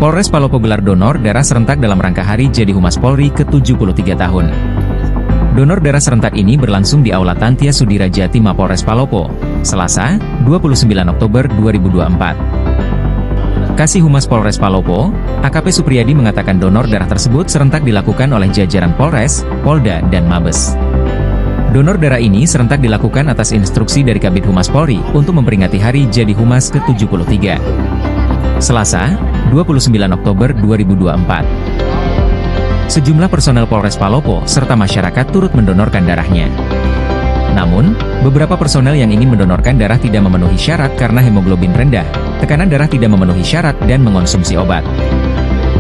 Polres Palopo gelar donor darah serentak dalam rangka Hari Jadi Humas Polri ke-73 tahun. Donor darah serentak ini berlangsung di Aula Tantia Sudira Jati Mapolres Palopo, Selasa, 29 Oktober 2024. Kasih Humas Polres Palopo, AKP Supriyadi mengatakan donor darah tersebut serentak dilakukan oleh jajaran Polres, Polda, dan Mabes. Donor darah ini serentak dilakukan atas instruksi dari Kabid Humas Polri untuk memperingati Hari Jadi Humas ke-73. Selasa, 29 Oktober 2024. Sejumlah personel Polres Palopo serta masyarakat turut mendonorkan darahnya. Namun, beberapa personel yang ingin mendonorkan darah tidak memenuhi syarat karena hemoglobin rendah, tekanan darah tidak memenuhi syarat dan mengonsumsi obat.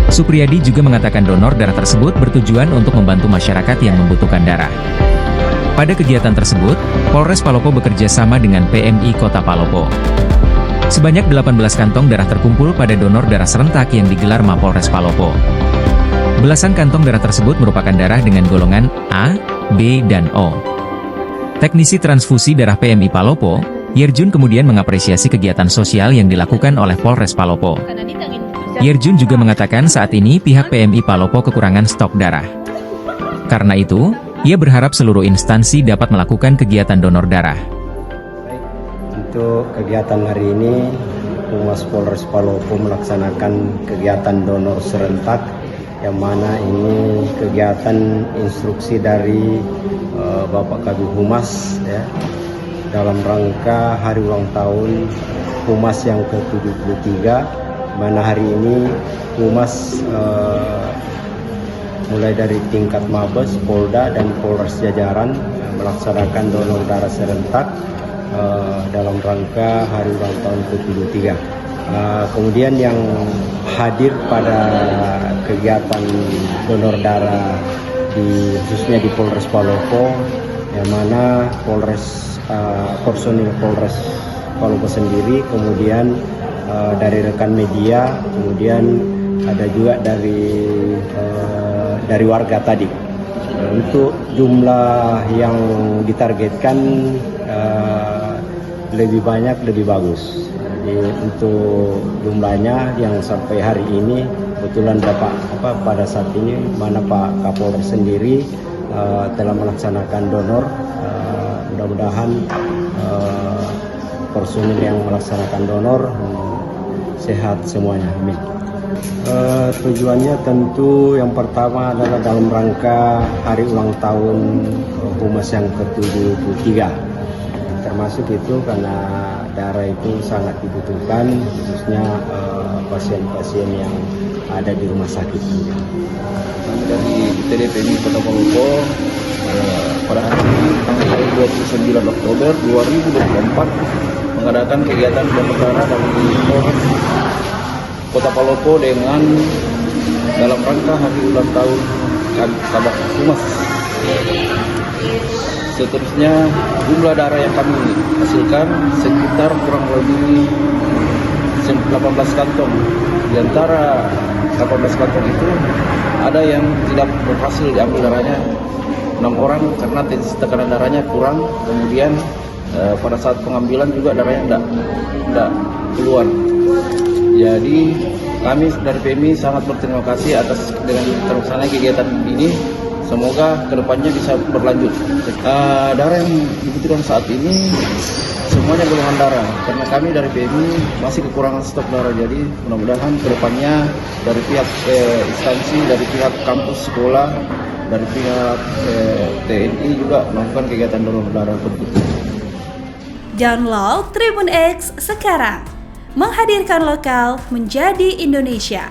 Supriyadi juga mengatakan donor darah tersebut bertujuan untuk membantu masyarakat yang membutuhkan darah. Pada kegiatan tersebut, Polres Palopo bekerja sama dengan PMI Kota Palopo. Sebanyak 18 kantong darah terkumpul pada donor darah serentak yang digelar Mapolres Palopo. Belasan kantong darah tersebut merupakan darah dengan golongan A, B, dan O. Teknisi transfusi darah PMI Palopo, Yerjun kemudian mengapresiasi kegiatan sosial yang dilakukan oleh Polres Palopo. Yerjun juga mengatakan saat ini pihak PMI Palopo kekurangan stok darah. Karena itu, ia berharap seluruh instansi dapat melakukan kegiatan donor darah. Untuk kegiatan hari ini, Humas Polres Palopo melaksanakan kegiatan donor serentak, yang mana ini kegiatan instruksi dari Bapak Kabid Humas ya, dalam rangka hari ulang tahun Humas yang ke-73, mana hari ini Humas mulai dari tingkat Mabes, Polda, dan Polres jajaran melaksanakan donor darah serentak dalam rangka hari ulang tahun ke-73. Kemudian yang hadir pada kegiatan donor darah khususnya di Polres Palopo, yang mana personil Polres Palopo sendiri, kemudian dari rekan media, kemudian ada juga dari warga tadi. Untuk jumlah yang ditargetkan lebih banyak, lebih bagus. Jadi untuk jumlahnya yang sampai hari ini, kebetulan pada saat ini mana Pak Kapolres sendiri telah melaksanakan donor. Mudah-mudahan personil yang melaksanakan donor sehat semuanya. Amin. Tujuannya tentu yang pertama adalah dalam rangka hari ulang tahun Humas yang ke-73. Termasuk itu karena darah itu sangat dibutuhkan, khususnya pasien-pasien yang ada di rumah sakit. Dari TDPMI Kota Palopo pada hari 29 Oktober 2024 mengadakan kegiatan donor darah dari Polres Kota Palopo dengan dalam rangka hari ulang tahun Kabid Humas. Seterusnya jumlah darah yang kami hasilkan sekitar kurang lebih 18 kantong. Di antara 18 kantong itu ada yang tidak berhasil diambil darahnya 6 orang karena tekanan darahnya kurang. Kemudian pada saat pengambilan juga darahnya tidak keluar. Jadi kami dari PMI sangat berterima kasih atas dengan terlaksananya kegiatan ini. Semoga kedepannya bisa berlanjut. Darah yang dibutuhkan saat ini semuanya golongan darah, karena kami dari PMI masih kekurangan stok darah. Jadi mudah-mudahan kedepannya dari pihak instansi, dari pihak kampus sekolah, dari pihak TNI juga melakukan kegiatan donor darah tersebut. Download Tribun X sekarang, menghadirkan lokal menjadi Indonesia.